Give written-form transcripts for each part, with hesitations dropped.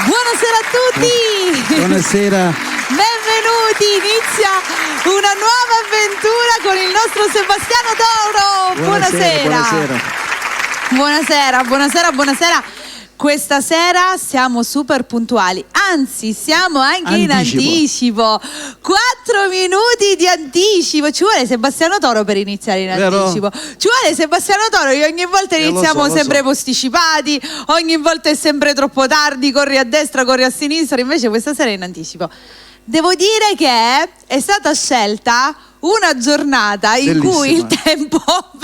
Buonasera a tutti! Buonasera! Benvenuti! Inizia una nuova avventura con il nostro Sebastiano Toro! Buonasera! Questa sera siamo super puntuali, anzi siamo anche in anticipo. 4 minuti di anticipo. Ci vuole Sebastiano Toro per iniziare in anticipo. Ci vuole Sebastiano Toro. Io ogni volta iniziamo sempre posticipati, ogni volta è sempre troppo tardi, corri a destra, corri a sinistra, invece questa sera è in anticipo. Devo dire che è stata scelta una giornata in cui il tempo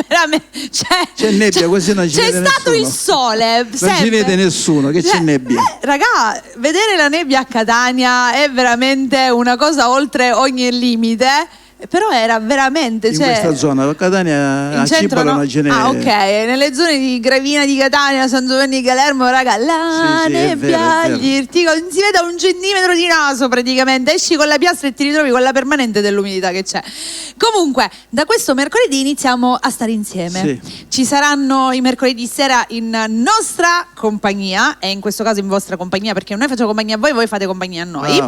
veramente c'è nebbia, così non ci vede nessuno. C'è stato il sole, non ci vede nessuno, che c'è nebbia. Raga, vedere la nebbia a Catania è veramente una cosa oltre ogni limite. Però era veramente in questa zona, a Catania a Cipolo non ce n'è. Ah, ok, nelle zone di Gravina di Catania, San Giovanni di Calermo, raga, la nebbia, è vero. Gli Irtico, non si vede un centimetro di naso praticamente, esci con la piastra e ti ritrovi con la permanente dell'umidità che c'è. Comunque, da questo mercoledì iniziamo a stare insieme. Ci saranno i mercoledì sera in nostra compagnia, e in questo caso in vostra compagnia, perché noi facciamo compagnia a voi, voi fate compagnia a noi.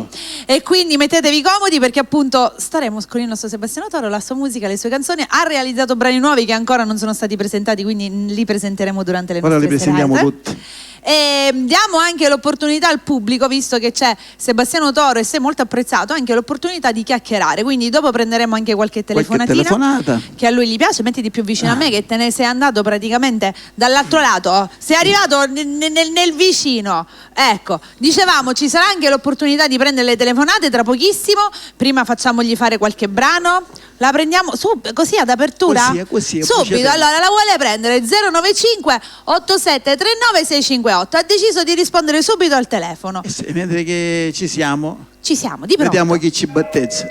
E quindi mettetevi comodi perché appunto staremo con il nostro Sebastiano Toro, la sua musica, le sue canzoni. Ha realizzato brani nuovi che ancora non sono stati presentati, quindi li presenteremo durante le nostre serate. Ora li presentiamo tutti. E diamo anche l'opportunità al pubblico, visto che c'è Sebastiano Toro e sei molto apprezzato, anche l'opportunità di chiacchierare. Quindi dopo prenderemo anche qualche telefonata che a lui gli piace. Mettiti più vicino a me, che te ne sei andato praticamente dall'altro lato, sei arrivato nel vicino. Ecco, dicevamo, ci sarà anche l'opportunità di prendere le telefonate tra pochissimo. Prima facciamogli fare qualche brano. La prendiamo così ad apertura? Così, subito. Allora la vuole prendere 095 8739 658. Ha deciso di rispondere subito al telefono. Mentre che ci siamo di pronto. Vediamo chi ci battezza.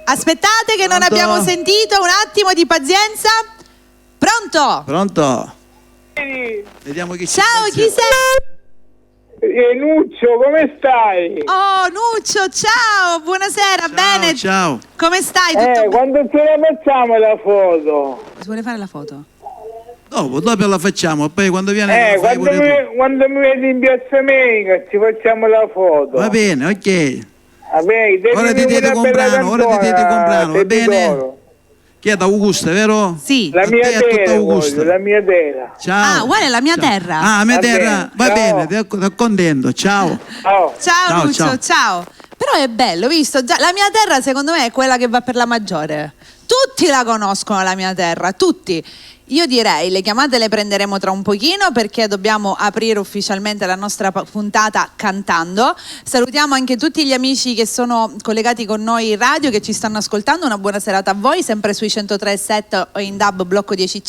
Aspettate che non abbiamo sentito, un attimo di pazienza. Pronto? Vediamo chi ci Ciao, chi sei? Nuccio, come stai? Oh, Nuccio, ciao, buonasera, bene. Ciao. Come stai? Tutto quando ce la facciamo la foto? Si vuole fare la foto? Dopo la facciamo, poi quando viene quando mi vedi in Piazza America ci facciamo la foto. Va bene, ok. Ora ti devi comprare, va bene? Chi è da Augusta, vero? Sì. La mia terra. Ciao. Guarda la mia terra. Ah, la mia terra. Va bene, ti accontento. Ciao. Ciao Lucio, ciao. Però è bello, visto? Già, la mia terra secondo me è quella che va per la maggiore. Tutti la conoscono la mia terra, tutti. Io direi, le chiamate le prenderemo tra un pochino perché dobbiamo aprire ufficialmente la nostra puntata cantando. Salutiamo anche tutti gli amici che sono collegati con noi in radio, che ci stanno ascoltando. Una buona serata a voi, sempre sui 103.7 o in DAB Blocco 10C.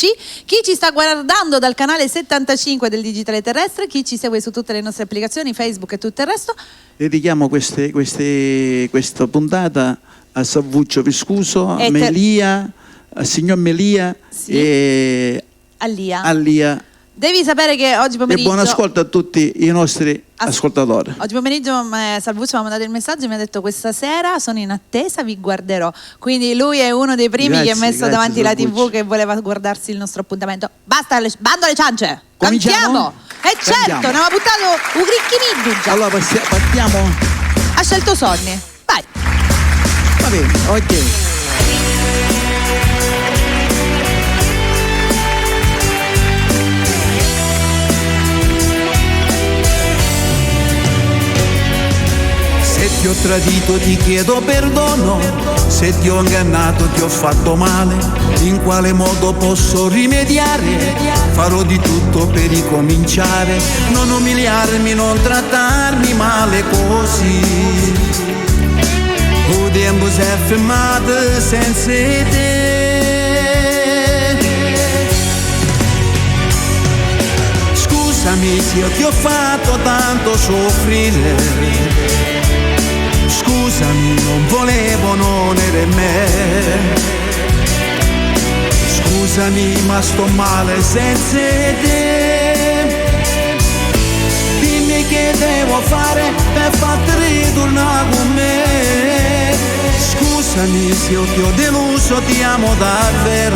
Chi ci sta guardando dal canale 75 del Digitale Terrestre, chi ci segue su tutte le nostre applicazioni, Facebook e tutto il resto. Dedichiamo questa puntata a Savuccio Viscuso, a Melia, al signor Melia e a Lia. Devi sapere che oggi pomeriggio... E buon ascolto a tutti i nostri ascoltatori. Oggi pomeriggio Salvuccio mi ha mandato il messaggio e mi ha detto: questa sera sono in attesa, vi guarderò. Quindi lui è uno dei primi che ha messo davanti la TV, che voleva guardarsi il nostro appuntamento. Basta, bando alle ciance! Cantiamo! Certo, ne aveva buttato un cricchimiddu. Allora partiamo. Ha scelto Sonny. Vai. Va bene, ok. Se ti ho tradito ti chiedo perdono, se ti ho ingannato ti ho fatto male, in quale modo posso rimediare? Farò di tutto per ricominciare, non umiliarmi, non trattarmi male così. Il tempo si è fermato senza te. Scusami se io ti ho fatto tanto soffrire, scusami, non volevo, non era me. Scusami, ma sto male senza te. Dimmi che devo fare per farti ritornare con me. Scusami se io ti ho deluso, ti amo davvero.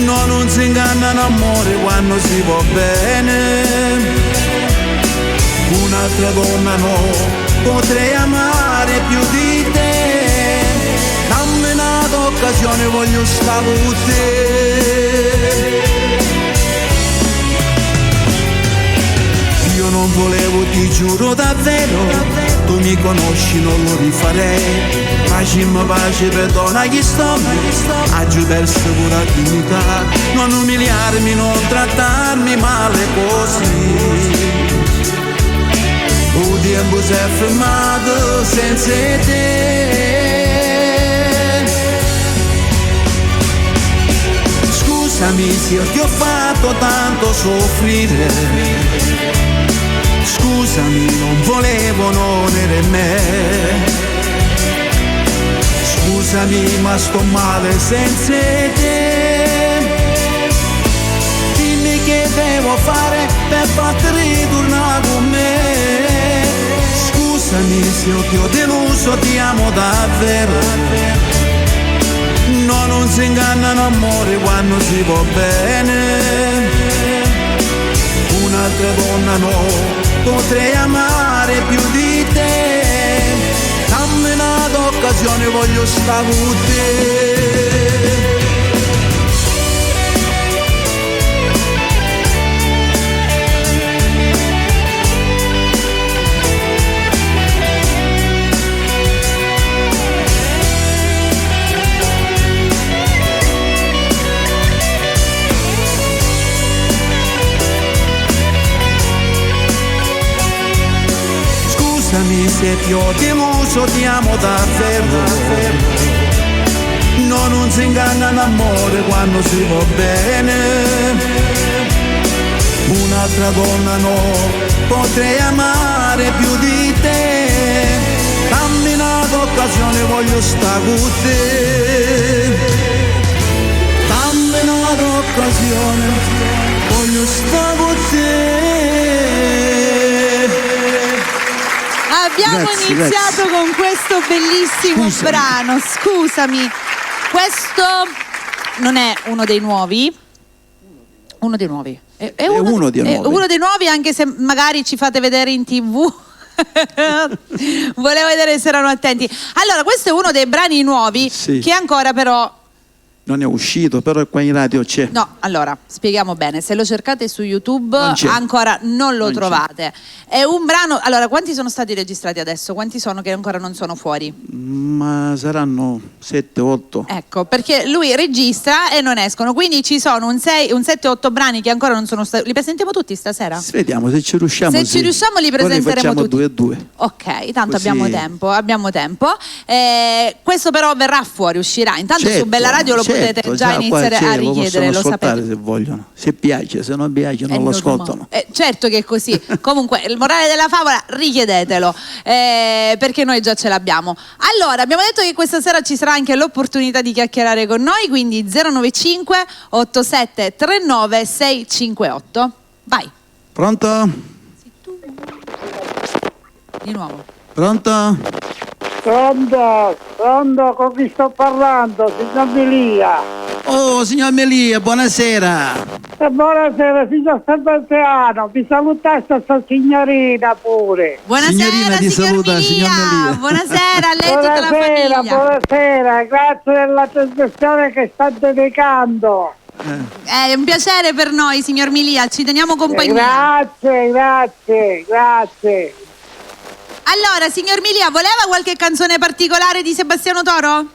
No, non si inganna l'amore quando si va bene. un'altra donna no, potrei amare più di te. Dammi un'occasione, voglio stare con te. Io non volevo, ti giuro davvero, tu mi conosci, non lo rifarei. Facciamo pace, perdona chi sto, oggi perso pure la dignità. Non umiliarmi, non trattarmi male così. Il tempo si è fermato senza te. Scusami se io ti ho fatto tanto soffrire. Scusami, non volevo, non era me. Scusami, ma sto male senza te. Dimmi che devo fare per farti ritornare con me. Scusami se io ti ho deluso, ti amo davvero. No, non si inganna l'amore quando si va bene. Un'altra donna no, potrei amare più di te. Dammi un'occasione, voglio stare con te. Scusami se ti ho deluso, ti amo davvero. No, non si inganna l'amore quando si va bene. Un'altra donna no, potrei amare più di te. Dammi un'occasione, voglio stare con te. Dammi un'occasione, voglio stare con te. Abbiamo iniziato con questo bellissimo brano. Scusami, questo non è uno dei nuovi. Uno dei nuovi. È uno dei nuovi, anche se magari ci fate vedere in TV. Volevo vedere se erano attenti. Allora, questo è uno dei brani nuovi che ancora però non è uscito, però qua in radio c'è. No, allora, spieghiamo bene. Se lo cercate su YouTube ancora non lo trovate. È un brano... Allora, quanti sono stati registrati adesso? Quanti sono che ancora non sono fuori? Ma saranno 7-8. Ecco, perché lui registra e non escono. Quindi ci sono un 7-8 brani che ancora non sono stati... Li presentiamo tutti stasera? Vediamo, se ci riusciamo. Se ci riusciamo li presenteremo tutti. 2-2. Ok, tanto Così. abbiamo tempo. Questo però verrà fuori, uscirà. Intanto su Bella Radio lo potete già iniziare a richiedere, lo sapete. Se vogliono, se piace, se non piace non lo ascoltano. Certo che è così. Comunque il morale della favola, richiedetelo, perché noi già ce l'abbiamo. Allora, abbiamo detto che questa sera ci sarà anche l'opportunità di chiacchierare con noi, quindi 095 87 39 658. Vai. Pronto? Di nuovo. Pronto? Pronto, con chi sto parlando? Signor Melia. Oh, signor Melia, buonasera. Buonasera, signor Sant'Anziano, mi salutaste sta signorina pure. Buonasera, Signorina, ti saluta, signor Melia. Buonasera a lei e tutta la famiglia. Buonasera, grazie della trasmissione che sta dedicando. È un piacere per noi, signor Melia, ci teniamo compagnia. Grazie. Allora, signor Melia, voleva qualche canzone particolare di Sebastiano Toro?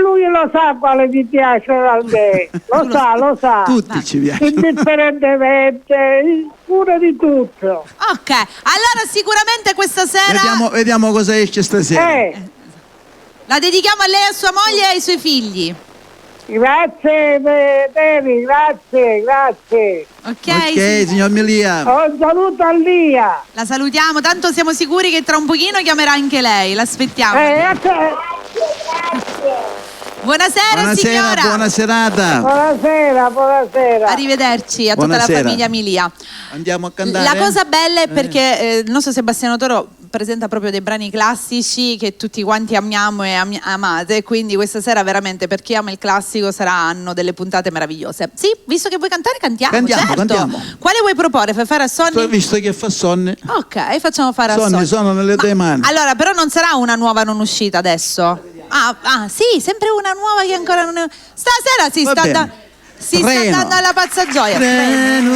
Lui lo sa quale mi piace a me, lo sa. Tutti ci piacciono. Indifferentemente, pure di tutto. Ok, allora sicuramente questa sera Vediamo cosa esce stasera. la dedichiamo a lei, a sua moglie e ai suoi figli. Grazie, Devi, grazie. Ok, signor Melia. Un saluto a Lia. la salutiamo, tanto siamo sicuri che tra un pochino chiamerà anche lei, l'aspettiamo. Buonasera signora. Buona serata. Buonasera. Arrivederci a tutta Buonasera. la famiglia Melia. Andiamo a cantare. La cosa bella è perché il nostro Sebastiano Toro presenta proprio dei brani classici che tutti quanti amiamo e amate, quindi questa sera veramente per chi ama il classico saranno delle puntate meravigliose. Sì, visto che vuoi cantare, cantiamo, certo. Cantiamo. Quale vuoi proporre? Fai fare a Sonny? Visto che fa Sonny. Ok, facciamo fare a Sonny. Sonny sono nelle tue mani. Allora, però non sarà una nuova non uscita adesso? Sì, sempre una nuova che ancora non è... Stasera si sta dando alla pazza gioia. Treno,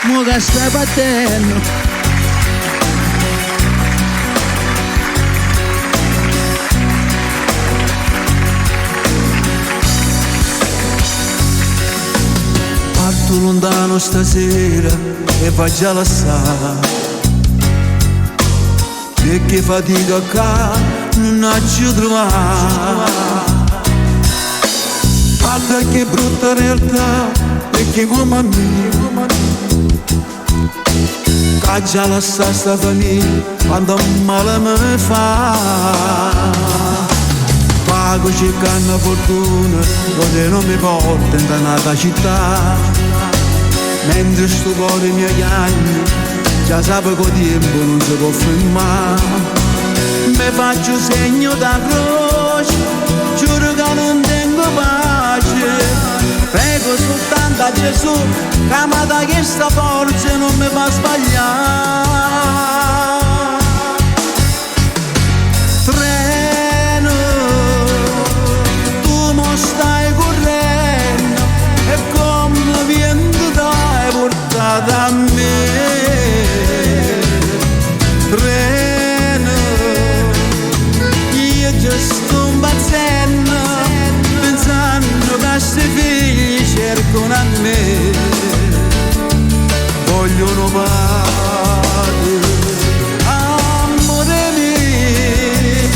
mo che stai battendo. Parto lontano stasera e faccio a lasciare. E che fatica che non ci trovare. Guarda che brutta realtà, perché come a me che già lascia sta famiglia quando male mi fa. Pago cercando fortuna dove non mi porta in dannata città, mentre sto cuore mi chiagna già sape che tempo non si può fermare. Mi faccio segno da croce, giuro che non tengo pace. Prego soltanto a Gesù che mi dà questa forza e non mi fa sbagliare. Treno, tu mo stai correndo e come vento dai portata a me. Treno, io già sto impazzendo, pensando che questi figli cercano a me, vogliono padre, amore mio,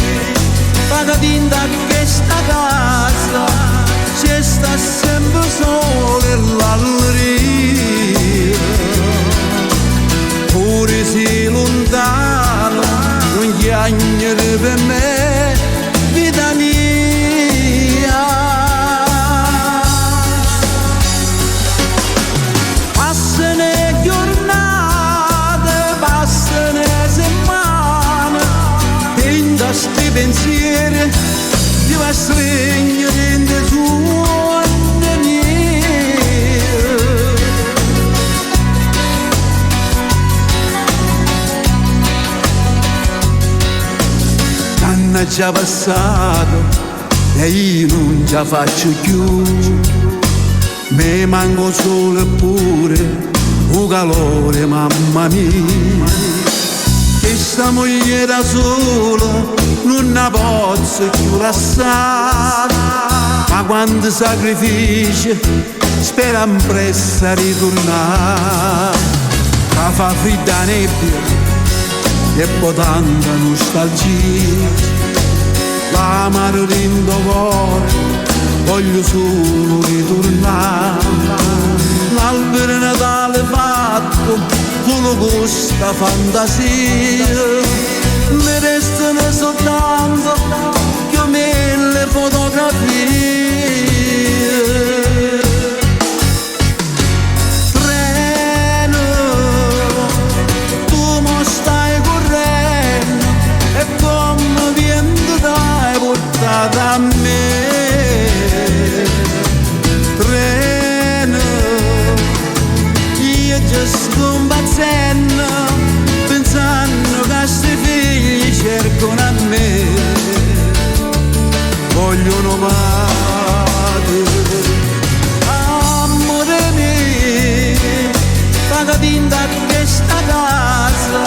paga tinta che sta casa, c'è sta sempre solo e l'alleria, pure se lontano, non chiagnere per me, vita mia. Passano giornate, passano settimane, dentro sti pensieri, io va stringere dentro suone mie. L'anno già passato e io non ce la faccio più, mi manco solo eppure un calore, mamma mia. Che sta moglie da sola non la posso più lasciare, ma quando sacrifici spera presto a ritornare. Che fa fredda nebbia e poi tanta nostalgia, l'amaro dentro cuore, voglio solo ritornare. L'albero Natale fatto con questa fantasia, mi restano soltanto che mille fotografie. Treno, tu mo stai correndo e come vento dai portata a me. Treno, io già sto impazzendo, pensando che questi figli cercano a me, vogliono padre, amore mio, paga tinta che sta casa,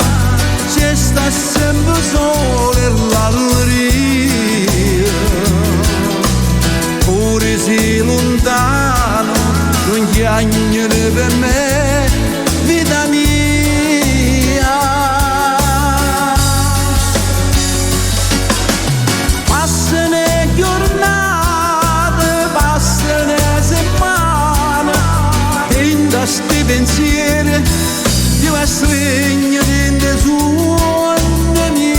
c'è sta sempre solo e l'alleria, pure se lontano, non chiagnere per me, vita mia. Passano giornate, passano settimane, dentro sti pensieri, io va stringere dentro suone mie.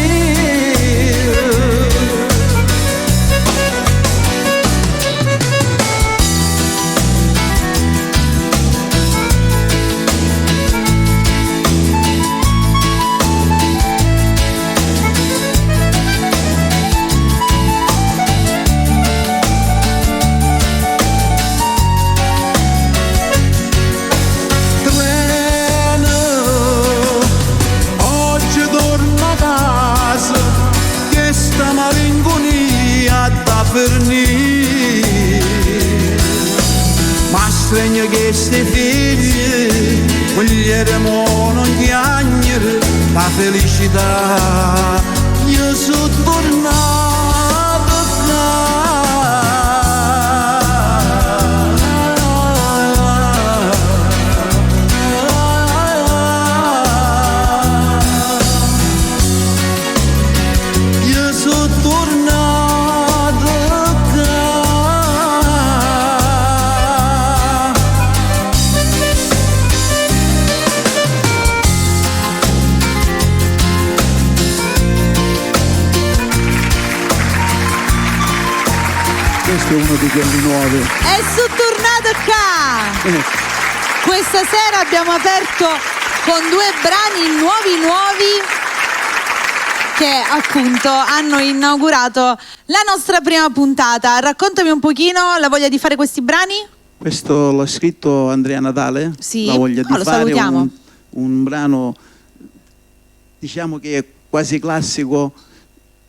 che sei figli, voglieremo non piangere la felicità. Io sono tornato io sono tornato Questo è uno di quelli nuovi. È tornato qua! Questa sera abbiamo aperto con due brani nuovi che appunto hanno inaugurato la nostra prima puntata. Raccontami un pochino la voglia di fare questi brani. Questo l'ha scritto Andrea Natale. Sì. La voglia di Lo fare salutiamo. un brano, diciamo che è quasi classico,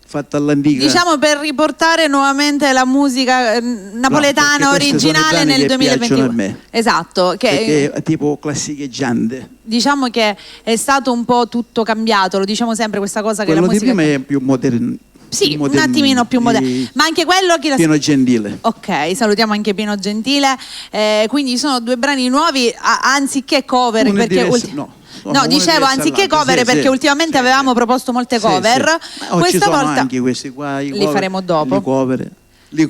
fatto all'antica. Diciamo per riportare nuovamente la musica napoletana perché questi sono i originale brani nel che 2021. piacciono a me. Esatto, Perché è tipo classicheggiante. diciamo che è stato un po' tutto cambiato, lo diciamo sempre questa cosa che Quello la di musica prima è più moderno. sì, un attimino più moderno, ma anche quello che Pino Gentile. Ok, salutiamo anche Pino Gentile. Quindi sono due brani nuovi, anziché cover. Uno è perché diverso- no, uno è dicevo diverso anziché dall'altro. cover Sì, perché sì, ultimamente sì, avevamo sì. proposto molte Sì, cover. sì. Ma Questa ci sono volta anche questi qua. li faremo dopo. Le cover. Le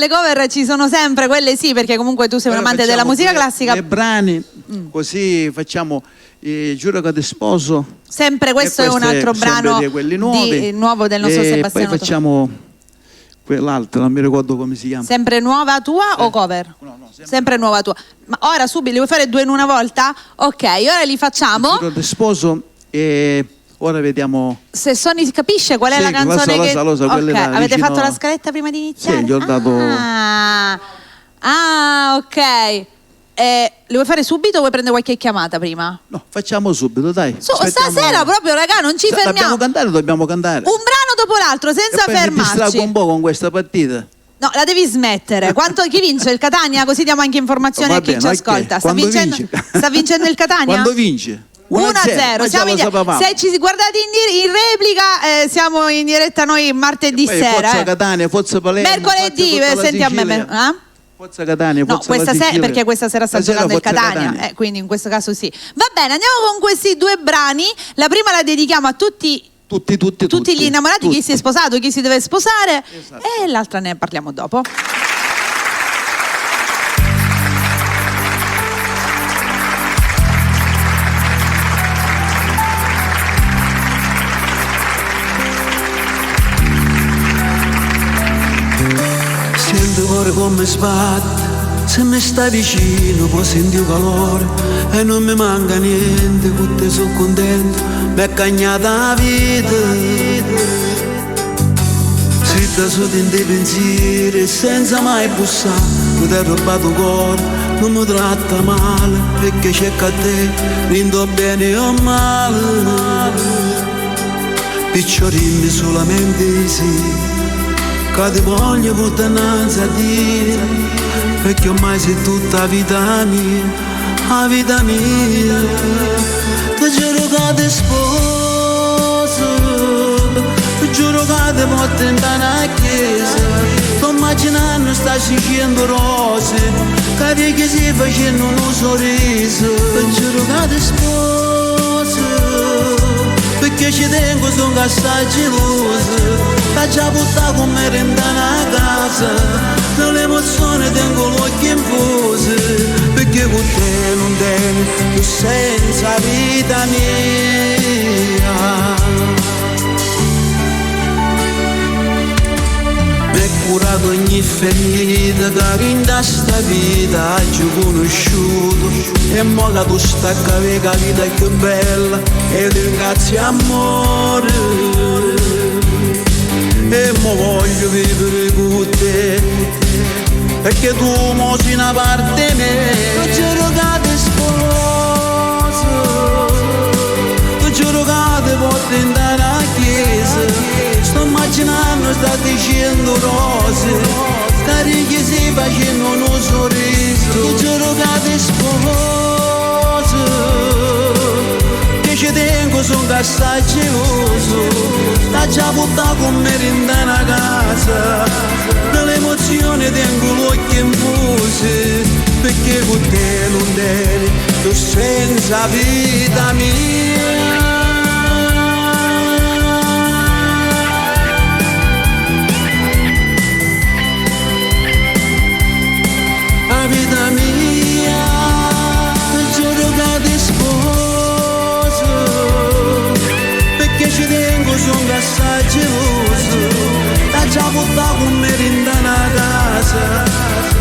cover ci sono sempre, quelle sì, perché comunque tu sei un Ora amante della facciamo musica due- classica. due brani, così facciamo Giuro che ti sposo. Sempre questo E è un altro sempre brano di quelli nuovi. nuovo del nostro e Sebastiano. poi facciamo quell'altro, non mi ricordo come si chiama. Sempre nuova tua o cover? No, sempre nuova tua. Ma ora subito li vuoi fare due in una volta? Ok, ora li facciamo. Giuro che ti sposo e ora vediamo. Se Sony capisce qual è Sì, la canzone lo so, quella Ok, là, avete vicino- fatto la scaletta prima di iniziare? Sì, gli ho dato. Ok. Li vuoi fare subito o vuoi prendere qualche chiamata prima? No, facciamo subito, dai. Aspettiamo- Stasera proprio, raga, non ci Dobbiamo fermiamo. cantare, dobbiamo cantare. Un brano dopo l'altro, senza e poi mi distraggo fermarci. un po' con questa partita. No, la devi smettere. Chi vince il Catania? Così diamo anche informazioni Va a chi bene, ci ok. ascolta. Quando vince? Sta vincendo il Catania? Quando vince? 1-0. Siamo Siamo se ci guardate in replica, siamo in diretta noi martedì sera. Forza Catania, Forza Palermo. Mercoledì, forza tutta la senti a me. Sicilia. Forza Catania, No, Forza la Sicilia. perché questa sera sta Stasera giocando il Forza Catania, quindi in questo caso sì. Va bene, andiamo con questi due brani. La prima la dedichiamo a tutti gli innamorati, chi si è sposato, chi si deve sposare, Esatto. e l'altra ne parliamo dopo. Sento cuore come sbatte, se mi stai vicino puoi sentire calore e non mi manca niente, con te sono contento, mi è cagnata la vita. Zitta su di te pensieri senza mai bussare, tu ti hai rubato il cuore, non mi tratta male, perché c'è che a te, rindo bene o male. Picciolini solamente sì, che ti voglio portare a dire, perché ormai sei tutta la vita mia, ti giuro che ti sposo, ti giuro che ti porto in una chiesa, sto immaginando sta scendendo rose, che si facendo un sorriso, ti giuro che ti sposo, perché ci tengo, sono assai geloso, che già buttata con me in una casa, nell'emozione tengo l'occhio in pose, perché con te non tengo più senza vita mia. Mi è curato ogni ferita che in sta vita ho conosciuto, e mo che tu stacca via la vita più bella e ti ringrazio amore, e mo voglio vivere con te, perché tu mo sei una parte mia. Ti giuro che ti sposo, ti giuro che ti porto in una chiesa, sto immaginando sta dicendo rose, che si facendo un sorriso, sposo, che ci tengo sono castaggioso, sta già buttato con me in una casa, nell'emozione tengo l'occhio in pose, perché con te non devi, tu senza vita mia. Vita mia, giuro che ti sposo, perché ci tengo, sono assai geloso, da già buttato con me in una casa,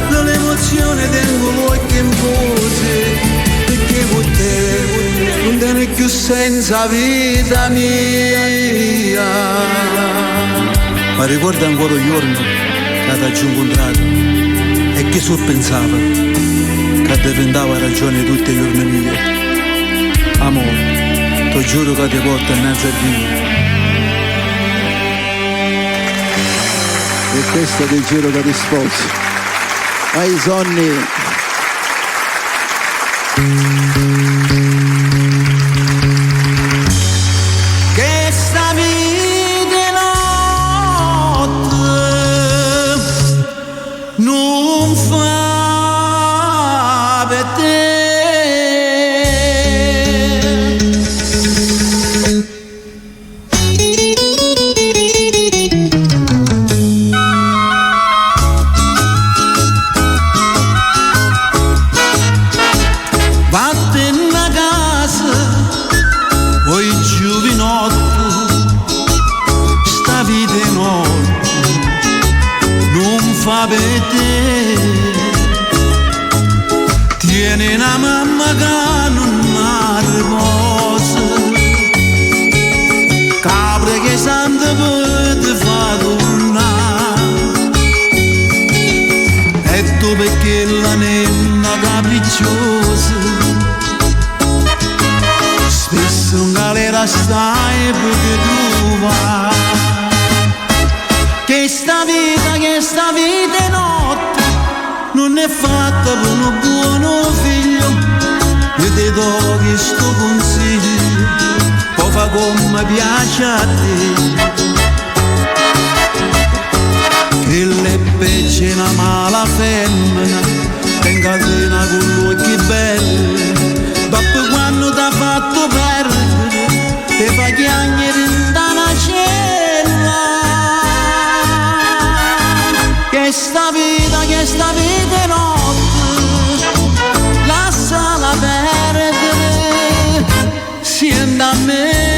nell'emozione tengo l'occhio in pose, perché con te non tieni più senza vita mia. Ma ricorda ancora il giorno che ti ho incontrato e che so pensava che diventava ragione tutti i giorni miei. Amore, ti giuro che ti porto innanzi a Dio. E questo ti giuro che ti sposo. Ai sonni. Che sta vita notte non fa per te. Vattene a casa, poi giovinotto, sta vita notte non fa per te. Tiene una mamma che non ha riposo, capre che santa per te fa tornare, e tu perché la nenna capricciosa, spesso in galera stai per te trovare. Che sta vita è notte, non è fatta per un buono figlio. Io ti do questo consiglio, poi fa come piace a te. Che le pecce una mala femmina, tenga cena con gli occhi belli, dopo quando t'ha fatto perdere, ti fa chiagnere in una cella. Che sta vita è notte, lasciala perdere, siente a me.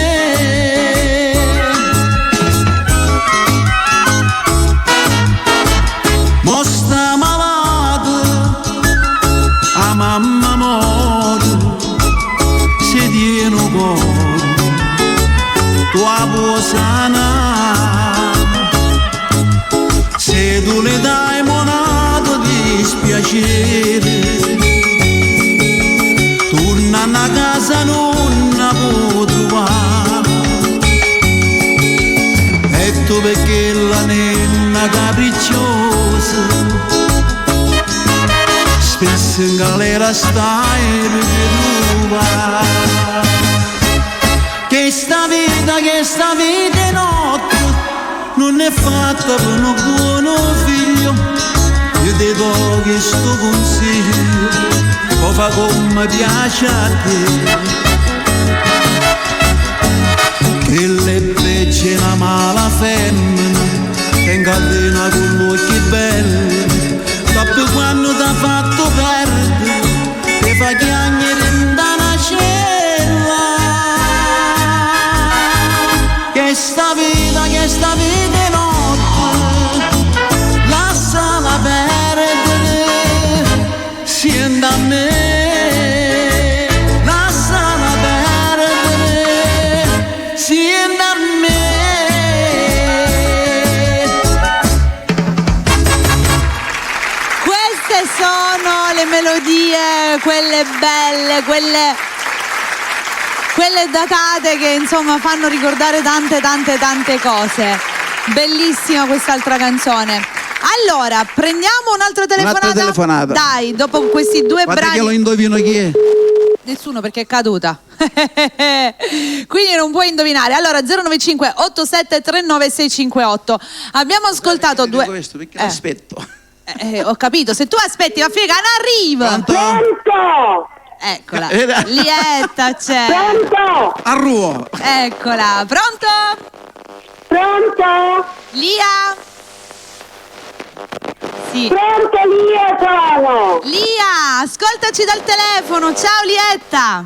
Mo sta malata, a mamma muore, se tiene un cuore, tua può sanare. Se tu le dai monato dispiacere, torna a casa non la può trovare. E tu perché la nenna capricciosa, spesso in galera stai per trovare. Che sta vita è notte, non è fatta per un buono figlio. Io ti do questo consiglio, poi fa come piace a te. Che le pecce una mala femmina, tenga cena con gli occhi belli, dopo quando t'ha fatto perdere, ti fa chiagnere in una cella. Che sta vita è notte, lasciala perdere, siente a me. Lasciala perdere, siente a me. Queste sono le melodie, quelle belle, quelle datate che insomma fanno ricordare tante cose. Bellissima quest'altra canzone. Allora, prendiamo un'altra telefonata. Un'altra telefonata. Dai, dopo questi due Guarda brani. che lo indovino chi è. Nessuno, perché è caduta. Quindi non puoi indovinare. Allora 095 87 39 658. Abbiamo ascoltato due. Questo perché aspetto. Ho capito, se tu aspetti la figa non arriva. Pronto? Eccola, Lietta c'è. Pronto? A Ruo. Eccola, pronto? Pronto? Lia? Sì. Pronto, Lia sono. Lia, ascoltaci dal telefono. Ciao Lietta.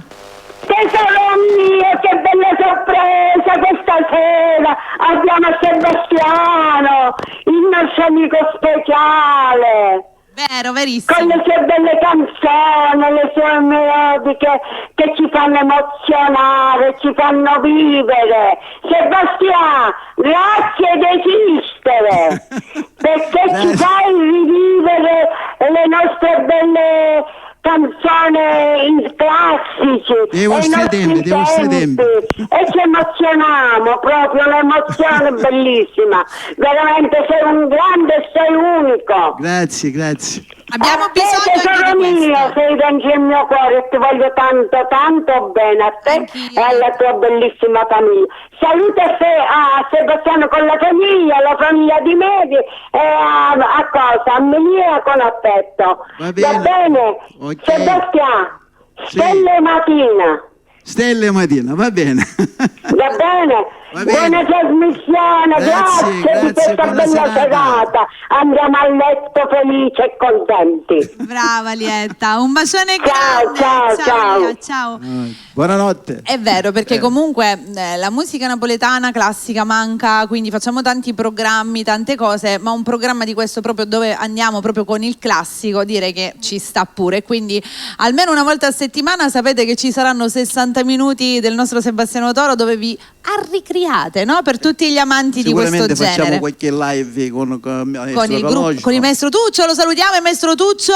Tesoro mio, che bella sorpresa questa sera. Abbiamo Sebastiano, il nostro amico speciale. Vero, verissimo. Con le sue belle canzoni, le sue melodiche che ci fanno emozionare, ci fanno vivere. Sebastiano, grazie di esistere, perché ci fai rivivere le nostre belle canzoni classici Dei vostri tempi. E ci emozioniamo proprio, un'emozione bellissima. Veramente sei un grande e sei unico. Grazie. Abbiamo bisogno tesoro anche di mio, questo. sei dentro il mio cuore e ti voglio tanto bene a te Anch'io. e alla tua bellissima famiglia. Saluta a Sebastiano con la famiglia di Medi e a Melia con affetto. Va bene. Ok. Sebastiano, Sì. Stelle Matina. Va bene. Va bene? Va bene. Buona trasmissione, grazie di Grazie, questa buona bella serata. serata. Andiamo a letto felici e contenti. Brava Lietta, un bacione Ciao, grande. ciao. Lia, ciao. Buonanotte. È vero, perché comunque la musica napoletana classica manca, quindi facciamo tanti programmi, tante cose, ma un programma di questo proprio dove andiamo proprio con il classico, direi che ci sta pure. Quindi almeno una volta a settimana sapete che ci saranno 60 minuti del nostro Sebastiano Toro dove vi arricriate, no? Per tutti gli amanti di questo Sicuramente genere. facciamo qualche live con Con il gruppo, con il maestro Tuccio, lo salutiamo il maestro Tuccio,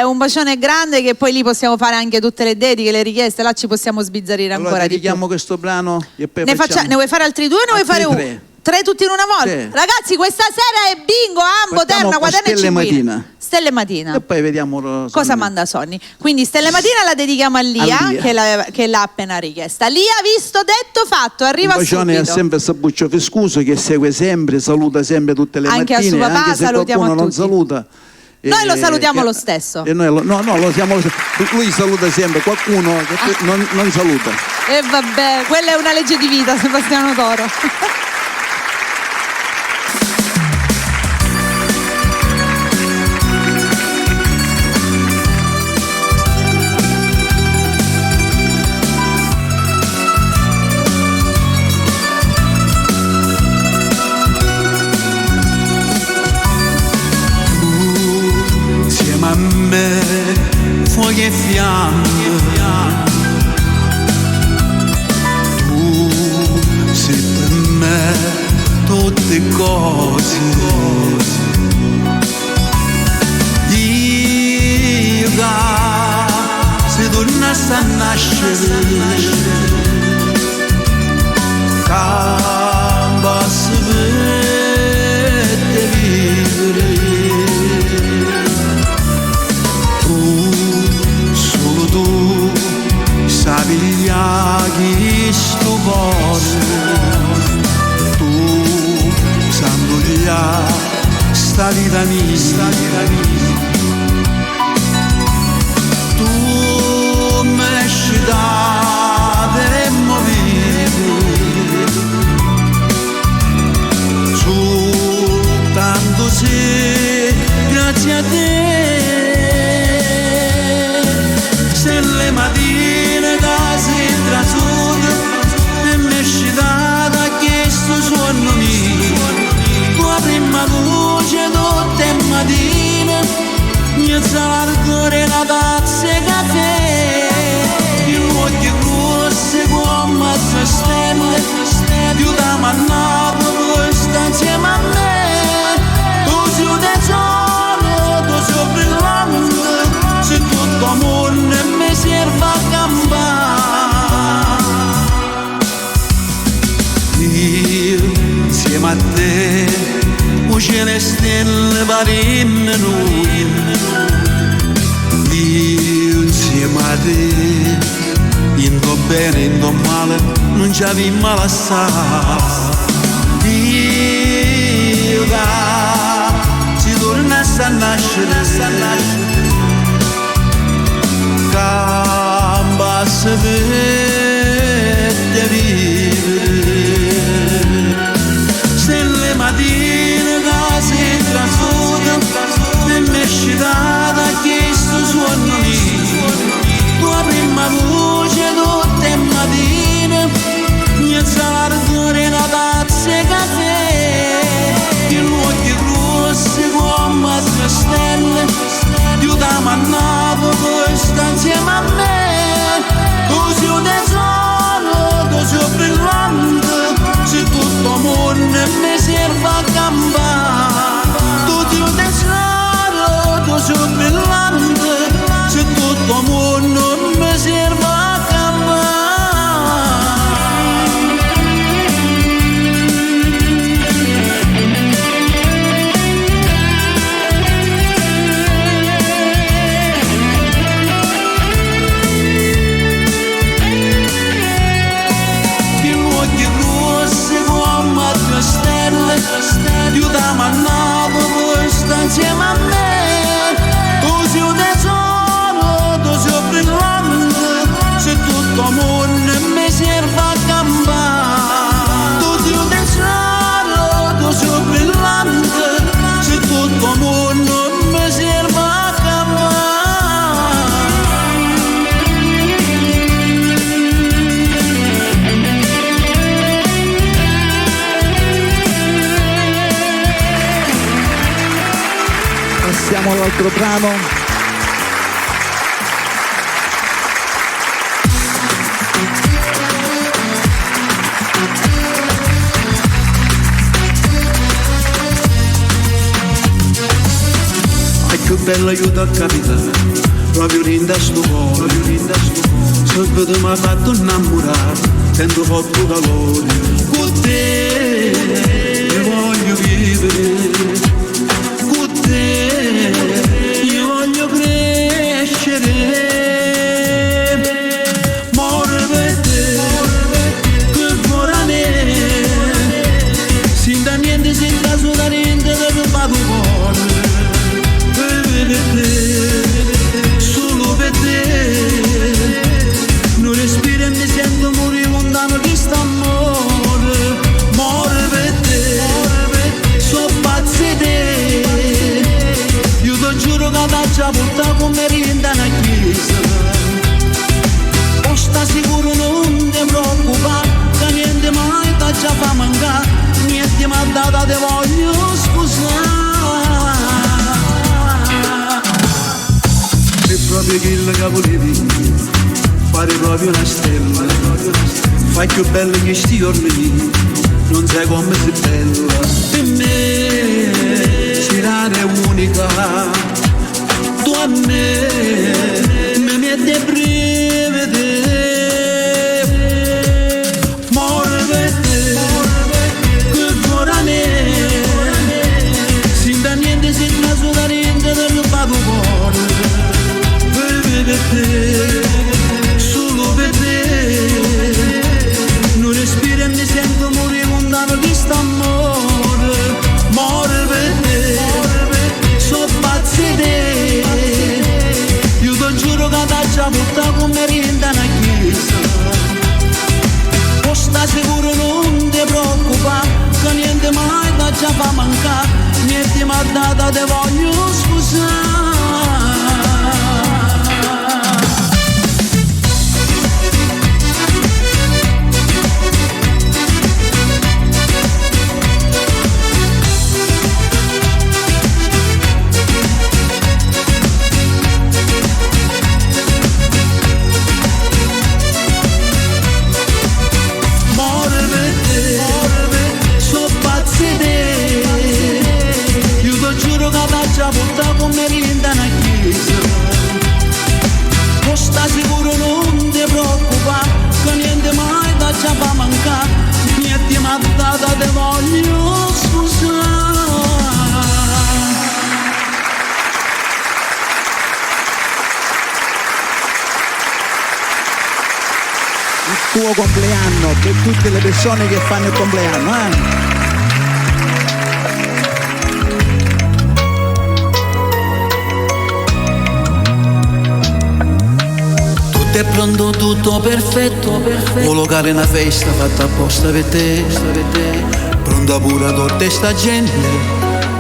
un bacione grande, che poi lì possiamo fare anche tutte le dediche, le richieste, là ci possiamo sbizzarrire ancora Allora di più. dedichiamo questo brano e poi Ne vuoi fare altri due o ne vuoi fare uno? tre. Tre tutti in una volta? Sì. Ragazzi, questa sera è bingo, ambo, Partiamo terna, con quaderna e Stelle cinguina. Matina. Stelle Matina. E poi vediamo Cosa manda Sonny? Quindi Stelle Matina la dedichiamo a Lia, A Lia. che l'ha appena richiesta. Lia, visto, detto, fatto, arriva un bacione subito. a sempre Sabuccio Fescuso che segue sempre, saluta sempre tutte le Anche a mattine, suo papà anche se salutiamo qualcuno a non tutti. saluta. Noi lo salutiamo lo stesso. E noi lui saluta sempre qualcuno che non saluta. E vabbè, quella è una legge di vita, Sebastiano Toro. Insieme a me fuochi e fiamme, tu sei per me tutte cose. Io se tornassi a nascere, cambiassi per te vivere. Solo tu sapigliaghi sto cuore, tu sandolia sta vita mia, tu me esci da te soltanto se grazie a te. Se le mattine da si trasuda e mi esci da questo suono mio, tua prima luce tutte mattine te, indo bene, indo male, non ci avevi male assai. Io si tornasse a nascere, cambasse per vivere. Se le mattine che si trasfuga e mi è scitata questo suono mio, tua prima luce tutte le mattine mi alzava il tazze caffè, gli occhi grossi come due stelle, io ti mannato questa insieme a me. Tu sei un tesoro, tu sei brillante, se tutto il mondo mi serve a campare. Tu sei un tesoro, tu sei brillante, se tutto il mondo mi serve a campare. Io ti mannato questa insieme a me. Tu sei un tesoro, tu sei brillante, se tutto il mondo mi serve a campare. Tu sei un tesoro, tu sei brillante, se tutto il mondo mi serve a Passiamo all'altro brano. Più bella io t'ho capitato, proprio rinda sto cuore, subito mi ha fatto innamorare, sento forte calore, con te io voglio vivere, con te io voglio crescere, muore per te, che cuore a me, senza niente, senza solo niente, che mi fa tu cuore. Solo per te non respiro e mi sento morire lontano di st'amore. Muore per te, so pazzo di te. Io ti giuro che ti già portato come rinda una chiesa. O sta sicuro non ti preoccupare, che niente mai ti già fa mancare. Niente mi ha dato, te voglio scusare. È proprio quello che volevi, fare proprio una stella, fai più bella che sti giorni, non sai come sei bella, per me serata è unica, tu a me mi metti brividi, muore per te, che cuore a me, senza niente, senza solo niente, te lo fa tu cuore. Per te, solo per te, non respiro e mi sento morire lontano di st'amore. Muore per te, so pazzo di te. Io ti giuro che ti già portato come rinda una chiesa. O sta sicuro non ti preoccupare, che niente mai ti già fa mancare. Niente mi ha dato, te voglio scusare. Io ti giuro che ti già portato come il tuo compleanno, per tutte le persone che fanno il compleanno. Tutto è pronto, tutto perfetto, un locale, una festa fatta apposta per te. Pronta pure la torta e sta gente,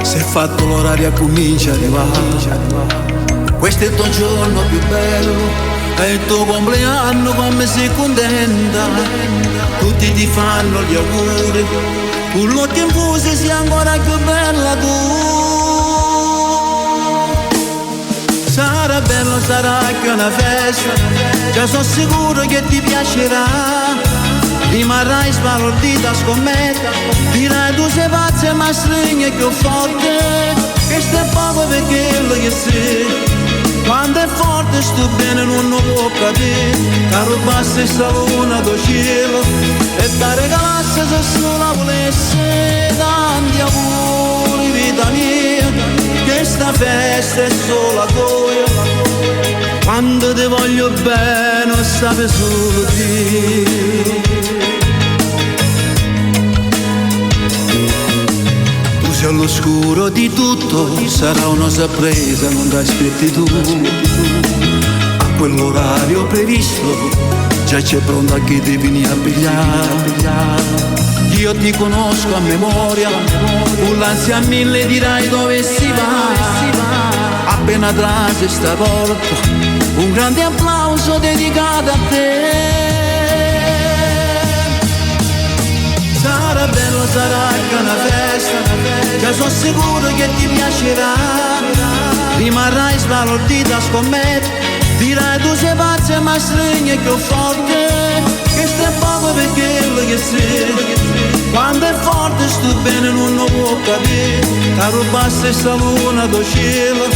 se è fatto l'orario comincia a arrivare. Questo è il tuo giorno più bello, è il tuo compleanno, come sei contenta. Tutti ti fanno gli auguri, con l'occhio in fuso sei ancora più bella tu. Sarà bello, sarà anche una festa, già sono sicuro che ti piacerà. Rimarrai sbalordita, scommetta, dirai tu sei pazza ma stringe più forte. Questo è poco perché lo che sei, quando è forte sto bene non lo può capire. Caro basta sta luna do cielo e da regalasse se solo volesse. Tanti auguri vita mia, questa festa è solo tua, quando ti voglio bene lo sape solo te. Tu sei all'oscuro di tutto, sarà una sorpresa, non ti aspetti tu. A quell'orario previsto già c'è pronta che ti vieni a pigliare. Io ti conosco a memoria, con l'ansia a mille dirai dove si va. Appena trasi sta porta, un grande applauso dedicato a te. Sarà bello, sarà anche una festa, già sono sicuro che ti piacerà. Rimarrai sbalordita, scommetto, dirai tu sei pazza ma stringe più forte. Questo è poco perché lo che sei, quando è forte sto bene non lo può capire. Caro basta sta luna do cielo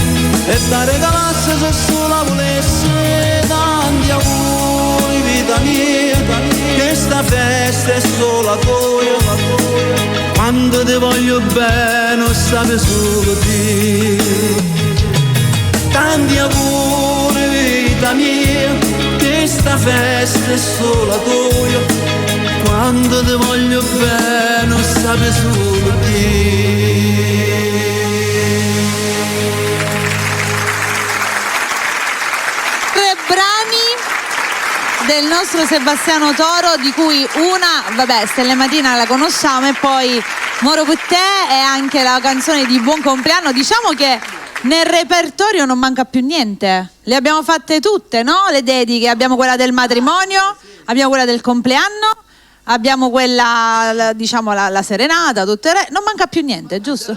e da regalasse se solo volesse. Tanti auguri vita mia, questa festa è solo tua, quando ti voglio bene lo sape solo te. Tanti auguri vita mia, questa festa è solo tua, quando ti voglio bene lo sape solo te. Del nostro Sebastiano Toro, di cui una, vabbè, Stelle Matina la conosciamo, e poi Moro per te è anche la canzone di Buon Compleanno. Diciamo che nel repertorio non manca più niente, le abbiamo fatte tutte, no? Le dediche, abbiamo quella del matrimonio, abbiamo quella del compleanno, abbiamo quella, diciamo, la serenata, tutte non manca più niente, giusto?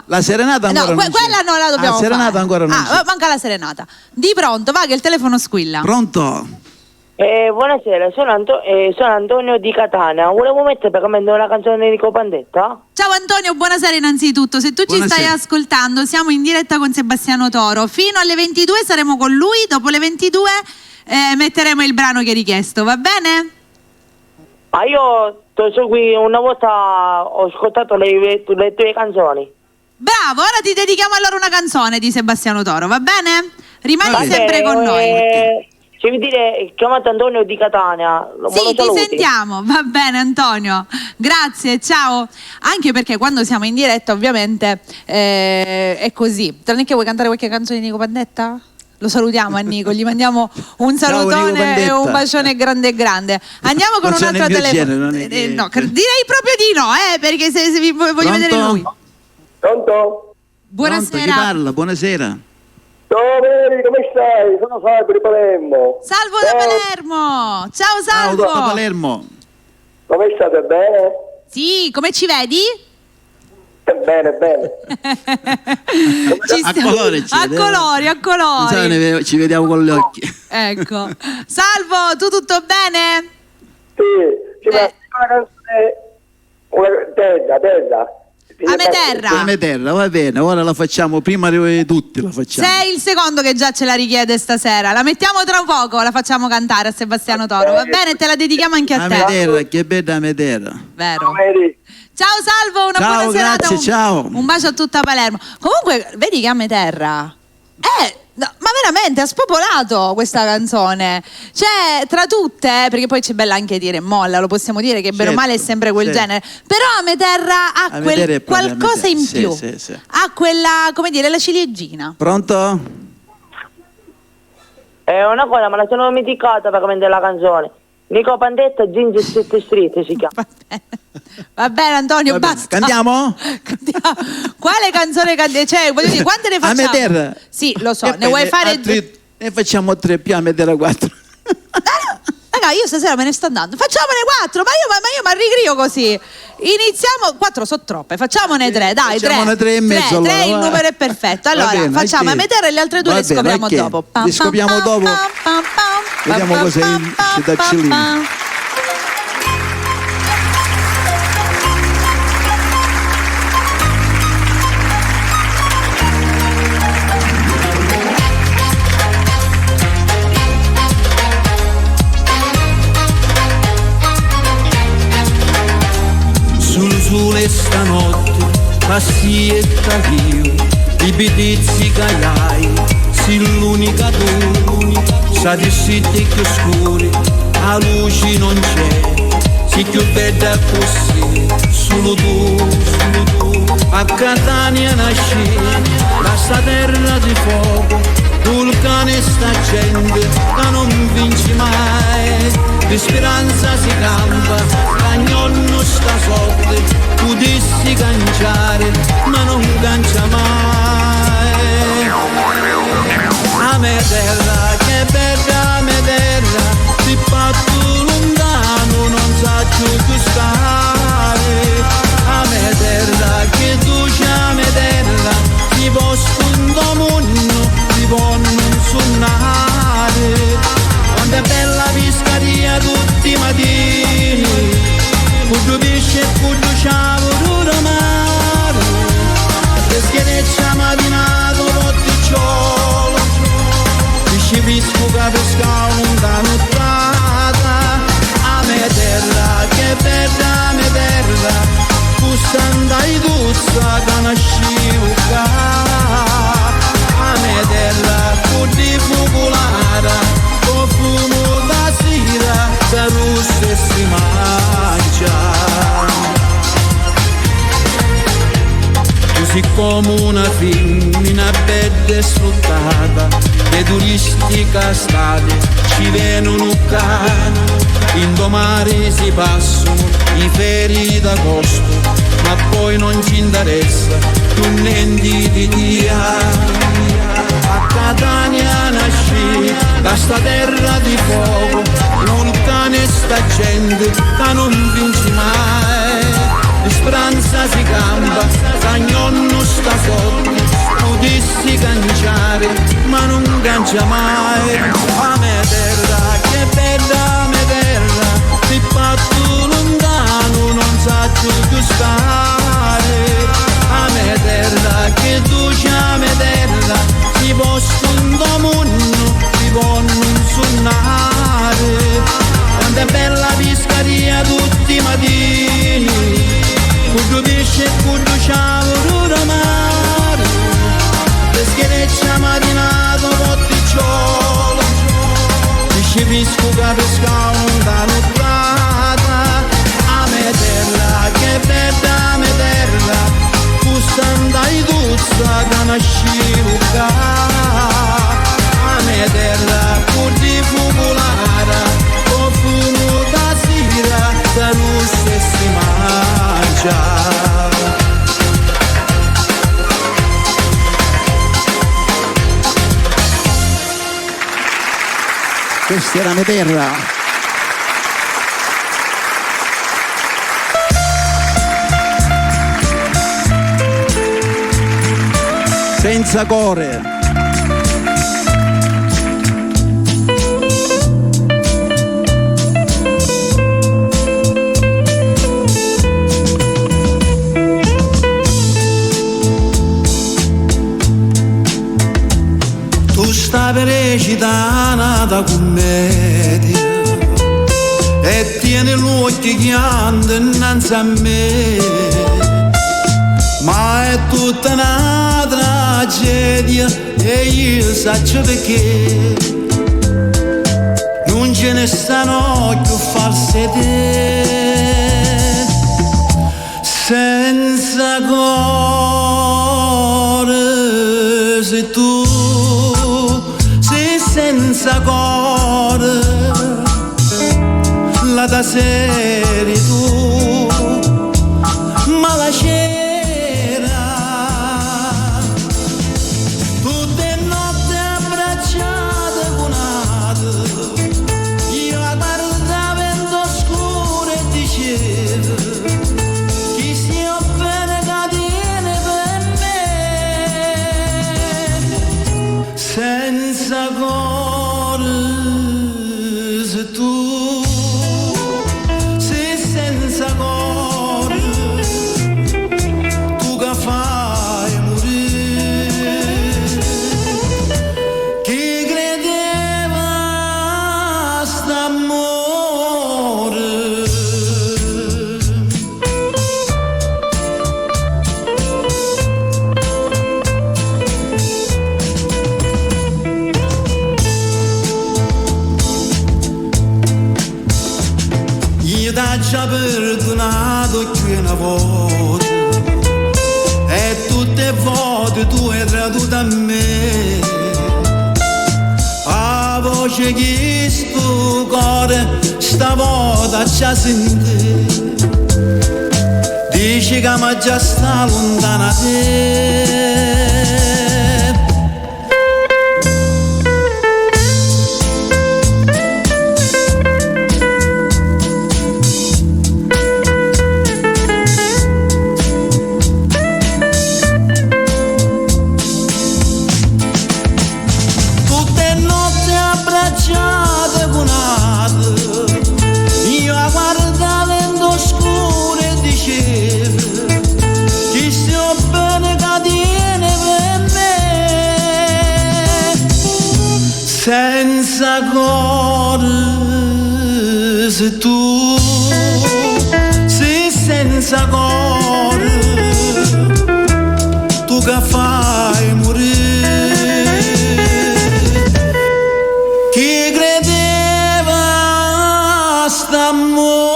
La serenata ancora no, non c'è. Quella non la dobbiamo fare. Serenata ancora non c'è. Manca la serenata. Di pronto, va che il telefono squilla. Pronto? Buonasera, sono Antonio di Catania. Volevo mettere per commentare una canzone di Copandetta? Ciao Antonio, buonasera innanzitutto. Se tu Buonasera. ci stai ascoltando, siamo in diretta con Sebastiano Toro. Fino alle 22 saremo con lui, dopo le 22 metteremo il brano che hai richiesto, va bene? Ma io sono qui, una volta ho ascoltato le tue canzoni. Bravo, ora ti dedichiamo allora una canzone di Sebastiano Toro, va bene? Rimani sempre con noi. Ci vuoi dire, chiamato Antonio di Catania. Sì, ti sentiamo, va bene Antonio, grazie, ciao. Anche perché quando siamo in diretta ovviamente è così. Tranne che vuoi cantare qualche canzone di Nico Pandetta? Lo salutiamo a Nico, gli mandiamo un salutone e un bacione grande grande. Andiamo con un altro telefono. No, direi proprio di no, perché se vi voglio vedere lui. Pronto? Buonasera. Pronto, chi parla? Buonasera. Ciao Veri, come stai? Sono Salvo di Palermo. Salvo da Palermo. Ciao Salvo. Ciao da Palermo. Come state? Bene? Sì, come ci vedi? Bene, bene. A colori ci a vediamo. colori, a colori. Ci vediamo con gli occhi. Ecco. Salvo, tu tutto bene? Sì, ci va una canzone, Terra. A me terra. A me terra, va bene, ora la facciamo prima di tutti, la facciamo. Sei il secondo che già ce la richiede stasera. La mettiamo tra poco, la facciamo cantare a Sebastiano Toro, va bene? Te la dedichiamo anche a te. A me terra, che bella a me terra. Vero. Ciao Salvo, una buona serata. Grazie, ciao. Un bacio a tutta Palermo. Comunque, vedi che a me terra No, ma veramente ha spopolato questa canzone. Cioè, tra tutte, perché poi c'è bella anche dire molla, lo possiamo dire che bene o male è sempre quel genere. Però Ameterra ha qualcosa in più. Sì. Ha quella, come dire, la ciliegina. Pronto? È una cosa, me la sono dimenticata per commentare la canzone. Nico Pandetta, Ginger Street si chiama. Va bene Antonio, basta. Cantiamo? Cantiamo. Quale canzone cantiamo? Cioè, voglio dire, quante ne facciamo? Ameterra. Sì, lo so, ne vuoi fare Ne facciamo 3 più, Ameterra 4. Raga, io stasera me ne sto andando. Facciamone 4, ma io mi arrigrio così. Iniziamo, 4 sono troppe, facciamone 3, dai, 3. Facciamone 3 e mezzo. 3, il numero è perfetto. Allora, bene, facciamo okay. Ameterra e le altre 2 le scopriamo dopo. Le scopriamo dopo. Vediamo cosa ci dà Cellini. Sole stanotte, passietta io, i bidizzi cagliai, si l'unica tu, sa di sitte più scuri, a luce non c'è, si più bella così, solo tu, a Catania nasci, da sta terra di fuoco, vulcane sta gente, che non vinci mai. Di speranza si campa, cagnonno sta sotto, tu dissi canciare, ma non cancia mai. Ameterra, che bella Ameterra, si fatto lontano, non sa più stare. Ameterra, che dolce Ameterra, si posto un domunno, si può non suonare. Quando è bella piscaria tutti i mattini, pure pesce e pure ciavo duro mare, le schieneccia matinato potticciolo, pesce pisco che pescavo lontano strada. Ameterra, che bella Ameterra, tu sandai tuzza che nascivo qua. Ameterra, tu di focolare, fumo da sera, da russe si mangia. Così come una femmina bella e sfruttata, le turisti castate ci vengono qua. In domare si passano i feri d'agosto, ma poi non ci interessa più niente di dia. A Catania nasci, da sta terra di fuoco, vulcane sta gente, che non vinci mai. Di speranza si campa, cagnonno sta sotto, tu dissi canciare, ma non cancia mai. Ameterra, che bella Ameterra, si fatto lontano, non sa più stare. Ameterra, che dolce Ameterra, si posto un domunno, si può non suonare. Quando è bella piscaria tutti i mattini, pure pesce e pure ciavo duro mare, le schieneccia matinato potticciolo, pesce pisco che pescavo lontano strada. Ameterra, che bella Ameterra, tu sandai tuzza che nascivo qua. Ameterra, pur di focolare, o fumo da sera, da russe si mangia. Questa era Ameterra. Senza core. Tu sta per recitare da commedia e tieni l'occhio chiando innanzi a me, ma è tutta una tragedia e io saccio perché non ce ne stanno più falsità senza cuore. Se tu sei senza cuore, la da seri tu, ma la c'era tutte notte abbracciate con io la guardavo in oscuro e dicevo chi sia bene che tiene per me senza cuore. Se tu sei senza cuore, tu che fai morire chi credeva a st'amore. Io t'ho già perdonato più una volta e tutte volte tu hai traduto a me a voce che sto cuore stavolta già sente dici che mi già sta lontana da te. Tutte notte abbracciate con io la guardavo in oscuro e dicevo chi sia bene che tiene per me senza cuore. Se tu sei senza cuore, tu che fai morire chi credeva a st'amore.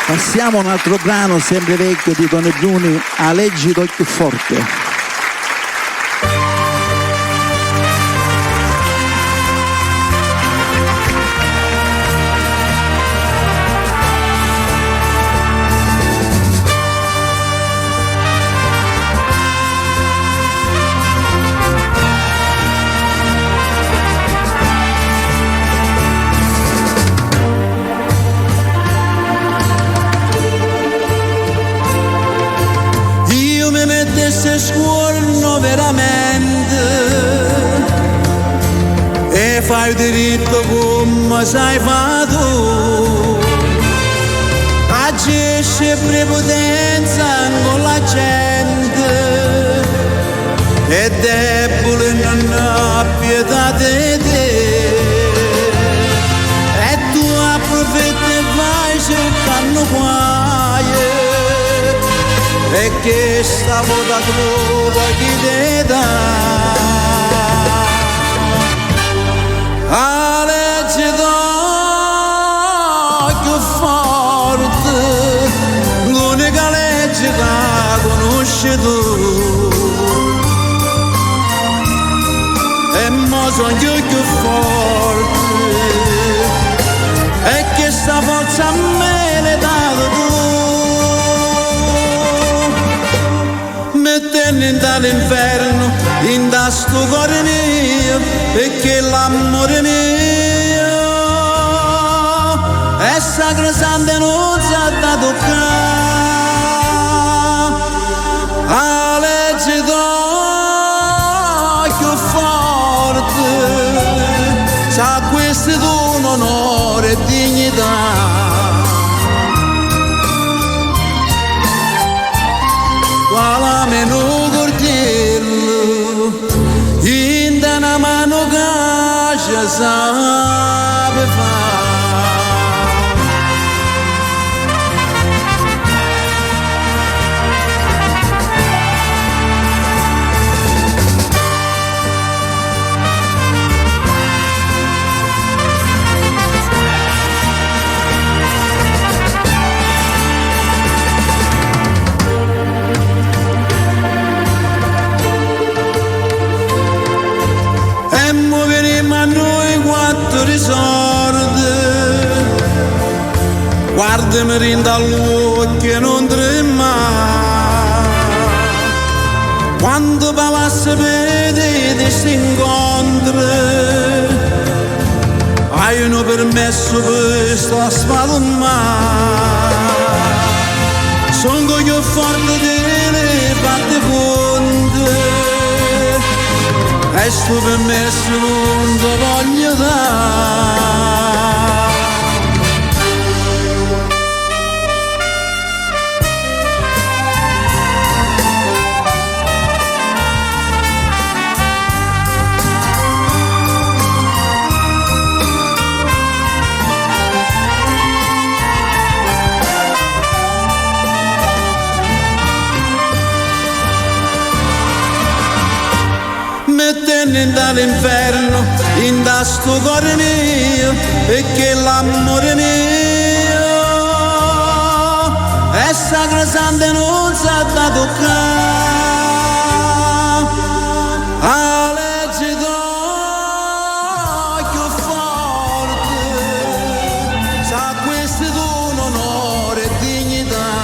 Passiamo a un altro brano sempre vecchio di Tony Bruni, A Leggito più forte. Io mi mettesse scuorno veramente e fai diritto come sai fatto, agisce prepotenza con la gente e debole non ha pietà di te e tu approfitti e vai cercando guai e che stavo da trova chi te dà a legge d'occhio forte, l'unica legge che conosci tu e mo sono io più forte e che sta forza a me l'hai dato tu, mettendo in dall'inferno in da sto cuore mio perché l'amore mio è sacrosanto e non sa da toccare a legge d'occhio forte sa questo è un onore e dignità. Quala meno cordiello in una mano che sabe fare rinda all'occhio non trema. Quando va sapere di sti incontri, hai un permesso per sta spalmare. Sono più forte delle batte fonte, e sto permesso non ti voglio dare. Mettendo dall'inferno in da sto cuore mio, perché l'amore mio è sacrosanto e non sa da toccare. A legge d'occhio forte, sa questo è un onore e dignità.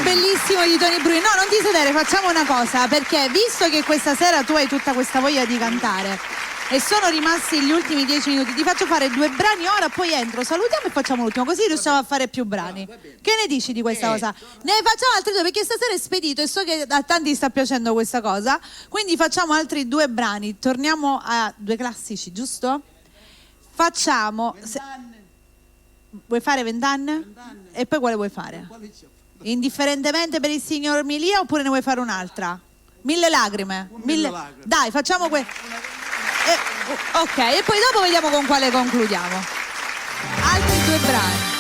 Bellissimo di Tony Bruni. No, non ti sedere, facciamo una cosa, perché visto che questa sera tu hai tutta questa voglia di cantare e sono rimasti gli ultimi 10 minuti, ti faccio fare 2 brani ora, poi entro, salutiamo e facciamo l'ultimo, così riusciamo a fare più brani. Che ne dici di questa cosa? Ne facciamo altri 2 perché stasera è spedito e so che a tanti sta piacendo questa cosa, quindi facciamo altri 2 brani. Torniamo a 2 classici, giusto? Facciamo vuoi fare 20 anni? E poi quale vuoi fare? Indifferentemente per il signor Milia oppure ne vuoi fare un'altra? 1000 lacrime. 1000 lacrime. Dai, facciamo ok, e poi dopo vediamo con quale concludiamo. Altri 2 brani.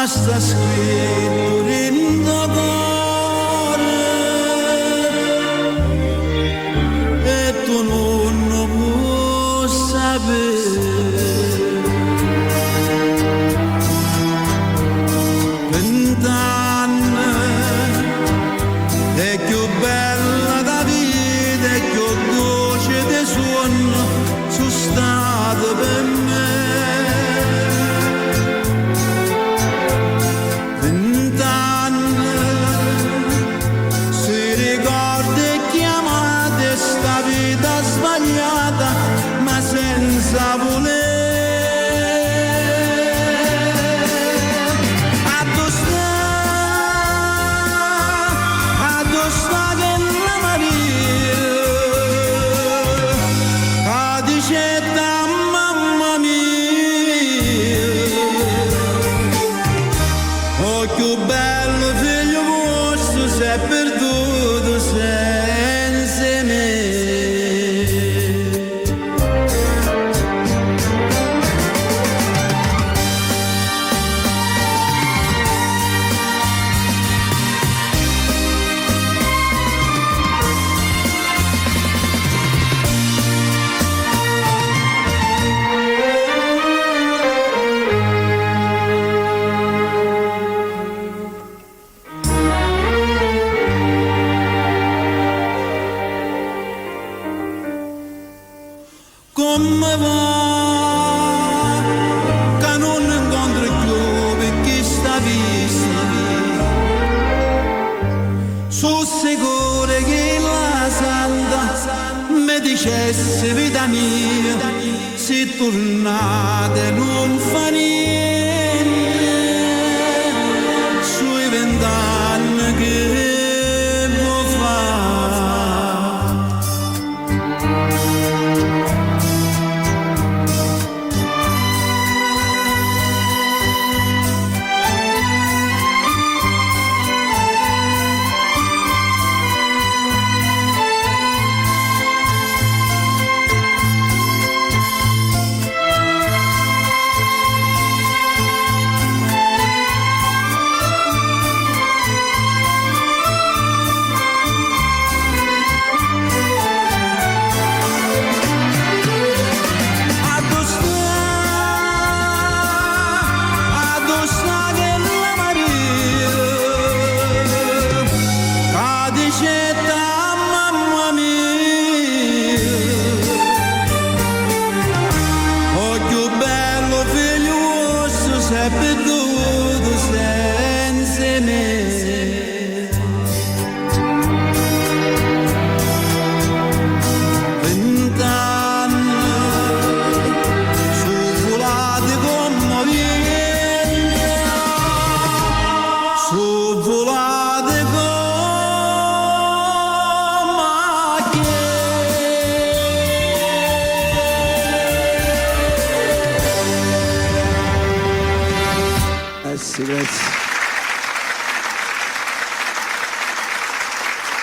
Sta scritto in cuore e tu non puoi sapere. 20 anni è più bella da vita, è più dolce dei suoni, sono stato per me. Come va che non incontro più perché sta vista, sono sicuro che dicesse vita mia, se tornate non fa niente, sui 20 anni che vuoi fare.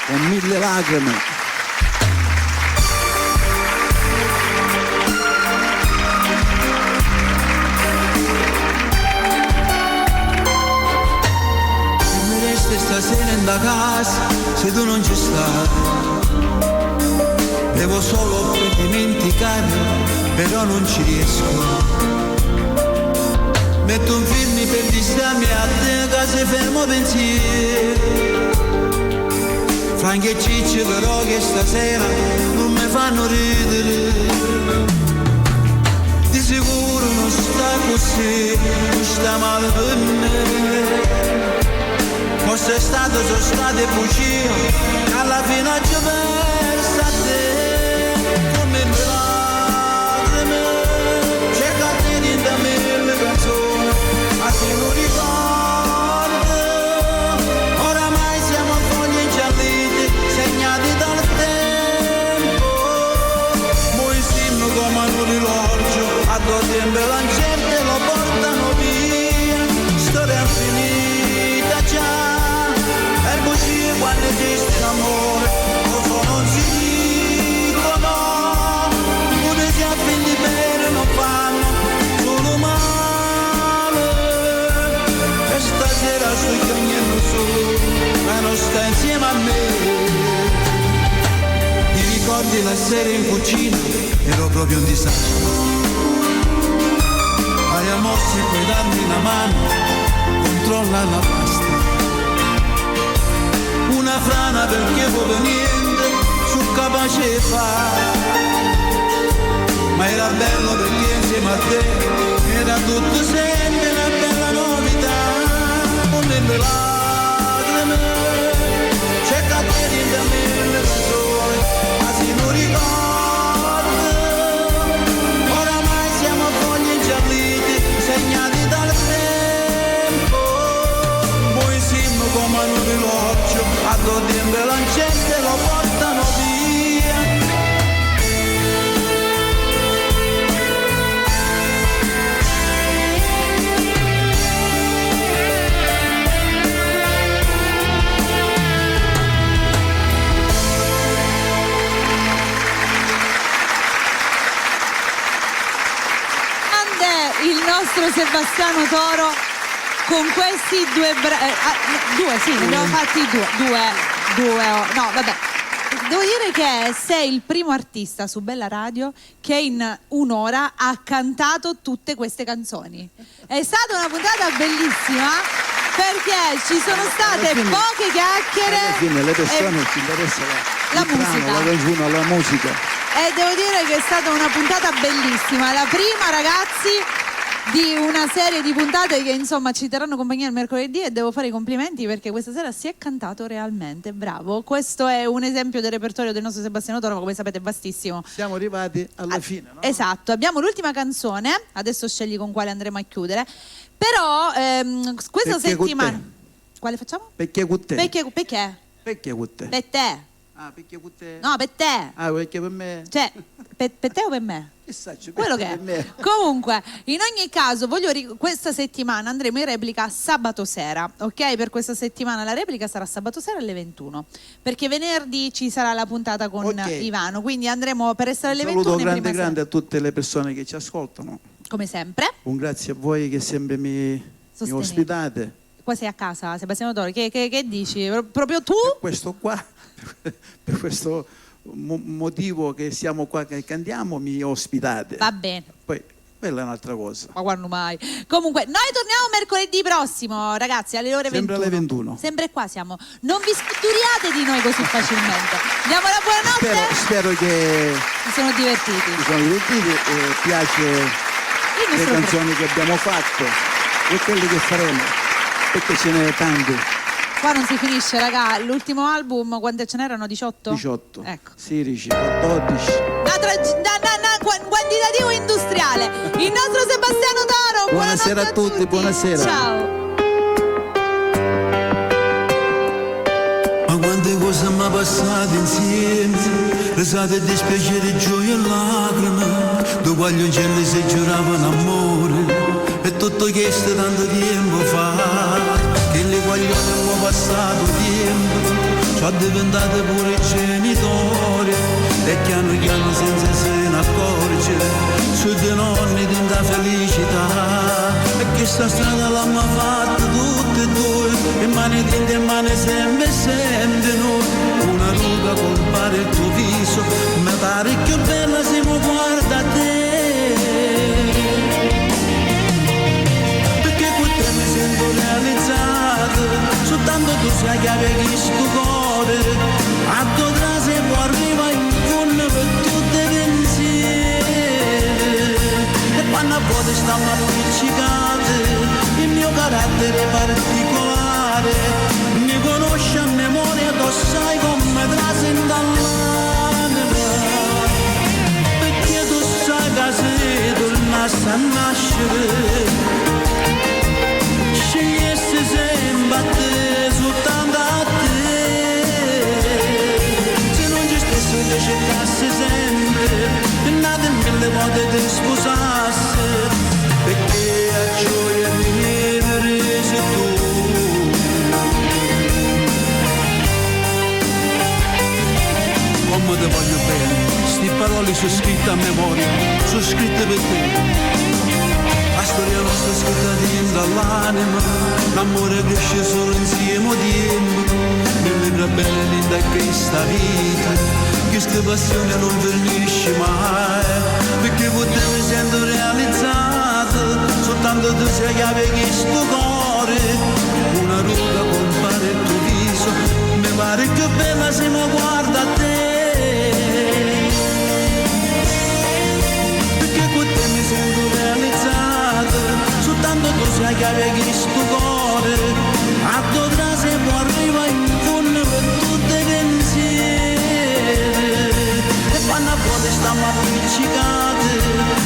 Con 1000 lacrime. Mi resti stasera in da casa se tu non ci stai. Devo solo per dimenticare, però non ci riesco. Metto un film per distarmi a te, che se fermo pensiero. Franchi e cicci però che stasera non mi fanno ridere. Di sicuro non sta così, non sta male per me. Fosse stato, sono state bugie, alla fine ci persa a te. Come me lacrime, cerca te di dammi le canzoni, ma se non ricordo, oramai siamo a foglie ingiallite, segnati dal tempo. Noi siamo come un orologio, a due tempo lancette lo portano via. Storia finita già, e bugie quando esiste l'amore, o non si dicono, pure si affini bene non fanno solo male. E stasera sto chiamando solo, ma non sta insieme a me. Ti ricordi la sera in cucina? Ero proprio un disastro. Vai a morsi e puoi darmi una mano, controlla la pasta. Una frana perché proprio niente sono capace di fare. Ma era bello perché insieme a te era tutto sempre una bella novità. Come le lacrime, cerca te di dammi le canzoni, ma se non ricordo, oramai siamo a foglie ingiallite, segnati dal tempo. Poi siamo come un orologio, a due tempo lancette lo portano via. Il nostro Sebastiano Toro con questi due sì, ne abbiamo fatti due, no vabbè. Devo dire che sei il primo artista su Bella Radio che in un'ora ha cantato tutte queste canzoni. È stata una puntata bellissima perché ci sono state poche chiacchiere. Alla fine le persone ci interessa la musica, la canzone, la musica. E devo dire che è stata una puntata bellissima. La prima, ragazzi, di una serie di puntate che insomma ci terranno compagnia il mercoledì, e devo fare i complimenti perché questa sera si è cantato realmente, bravo. Questo è un esempio del repertorio del nostro Sebastiano Toro, come sapete è vastissimo. Siamo arrivati alla fine, no? Esatto, abbiamo l'ultima canzone, adesso scegli con quale andremo a chiudere, però questa Perché con settimana... te? Quale facciamo? Perché con te? Perché? Perché con te? Per te. Ah, perché con te? No, per te. Ah, perché per me? Cioè, per te o per me? Chissà, Quello che è. per me. Comunque, in ogni caso, questa settimana andremo in replica sabato sera, ok? Per questa settimana la replica sarà sabato sera alle 21, perché venerdì ci sarà la puntata con Ivano, quindi andremo per essere alle 21 saluto in prima grande a tutte le persone che ci ascoltano. come sempre. Un grazie a voi che sempre mi ospitate. Qua sei a casa, Sebastiano Toro, che dici? Proprio tu? Questo qua, per questo motivo che siamo qua che cantiamo, mi ospitate. Va bene. Poi quella è un'altra cosa. Ma quando mai? Comunque, noi torniamo mercoledì prossimo, ragazzi, alle ore 21. Sempre alle 21. Sempre qua siamo. Non vi scutturiate di noi così facilmente. Diamo la buonanotte. Spero che si sono divertiti. E piace le canzoni che abbiamo fatto e quelle che faremo, perché ce ne tante. Qua non si finisce, raga. L'ultimo album, quante ce n'erano? 18? 18. Ecco. 16, 14. Quantitativo industriale. Il nostro Sebastiano Toro. Buonasera a tutti, buonasera. Ciao. Ma quante cose mi passate insieme, risate e dispiacere, gioia e lacrime, due paglioncelli si giuravano amore, e tutto questo tanto tempo fa, che le guaglione hanno passato tempo, sono diventate pure genitori, e piano piano senza se ne accorgere, su dei nonni tanta felicità, e questa strada l'hanno fatta tutte e due, e mani tinte e mani sempre sempre noi, una ruga compare il tuo viso, ma pare più bella se mi guarda a te, perché con te mi sento realizzato, soltanto tu sai che avevi sto cuore, a tua casa può arrivare in fondo per tutte le pensieri, e quando a volte stiamo appiccicate, il mio carattere particolare, mi conosci a memoria, tu sai come trasenda l'anima, perché tu sai che sei tornato a nascere, scegliessi sempre a te, soltanto a te, se non ci stesso che cercassi sempre, e nate mille volte ti sposassi, perché a gioia di vivere sei tu. Come ti voglio bene, sti parole sono scritte a memoria, sono scritte per te. La storia nostra è scritta dentro all'anima, l'amore cresce solo insieme a tempo, nelle libra belle linda è questa vita, questa passione non finisce mai, perché con te mi sento realizzato, soltanto tu sei che avevi sto cuore, una ruga compare il tuo viso, mi pare più bella se mi guarda a te, perché con te mi sento realizzato, soltanto tu sai che avevi sto cuore, a tua casa può arrivare in fondo per tutte le pensieri, e quando a volte stiamo appiccicate,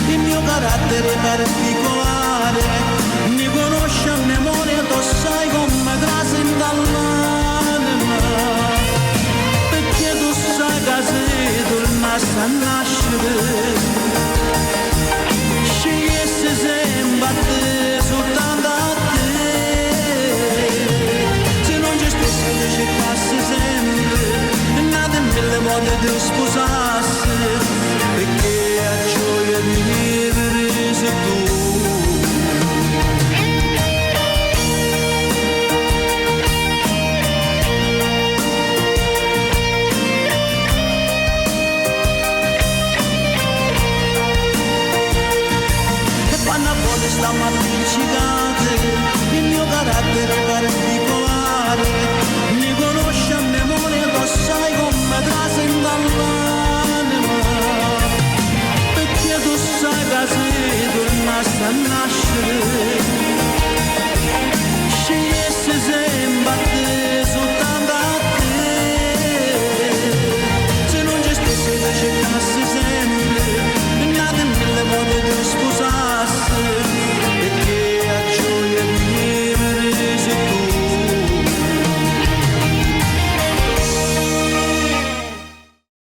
il mio carattere particolare, mi conosci a memoria, tu sai come trasenda l'anima, perché tu sai che sei tornato a nascere, scegliessi sempre a te, soltanto a te, se non ci stessi che cercassi sempre, e nate mille volte ti sposassi,